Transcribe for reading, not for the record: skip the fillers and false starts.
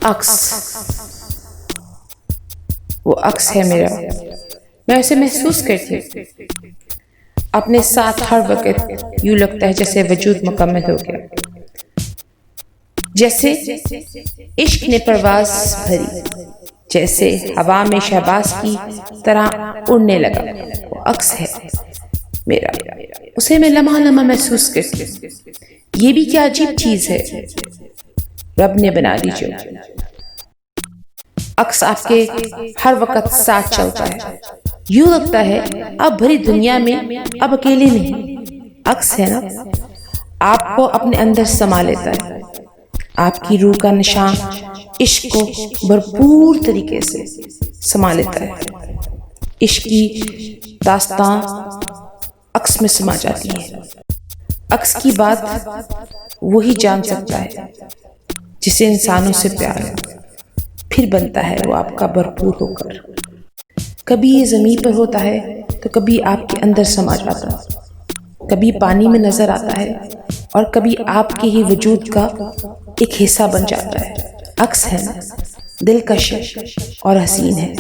عکس، وہ عکس ہے میرا، میں اسے محسوس کرتی ہوں اپنے ساتھ ہر وقت۔ یوں لگتا ہے جیسے وجود مکمل ہو گیا، جیسے عشق نے پرواز بھری، جیسے ہوا میں شہباز کی طرح اڑنے لگا۔ وہ عکس ہے میرا، اسے میں لمحہ لمحہ محسوس کرتی ہوں۔ یہ بھی کیا عجیب چیز ہے رب نے بنا دی جو عکس آپ کے ہر وقت ساتھ چلتا ہے۔ یوں لگتا ہے آپ بھری دنیا میں اب اکیلے نہیں۔ عکس ہے نا، آپ کو اپنے اندر سما لیتا ہے، آپ کی روح کا نشان عشق کو بھرپور طریقے سے سما لیتا ہے۔ عشق کی داستان عکس میں سما جاتی ہے۔ عکس کی بات وہی جان سکتا ہے جسے انسانوں سے پیار ہے، پھر بنتا ہے وہ آپ کا بھرپور ہو کر۔ کبھی یہ زمین پر ہوتا ہے تو کبھی آپ کے اندر سما جاتا ہے، کبھی پانی میں نظر آتا ہے اور کبھی آپ کے ہی وجود کا ایک حصہ بن جاتا ہے۔ عکس ہے نا، دلکش اور حسین ہے۔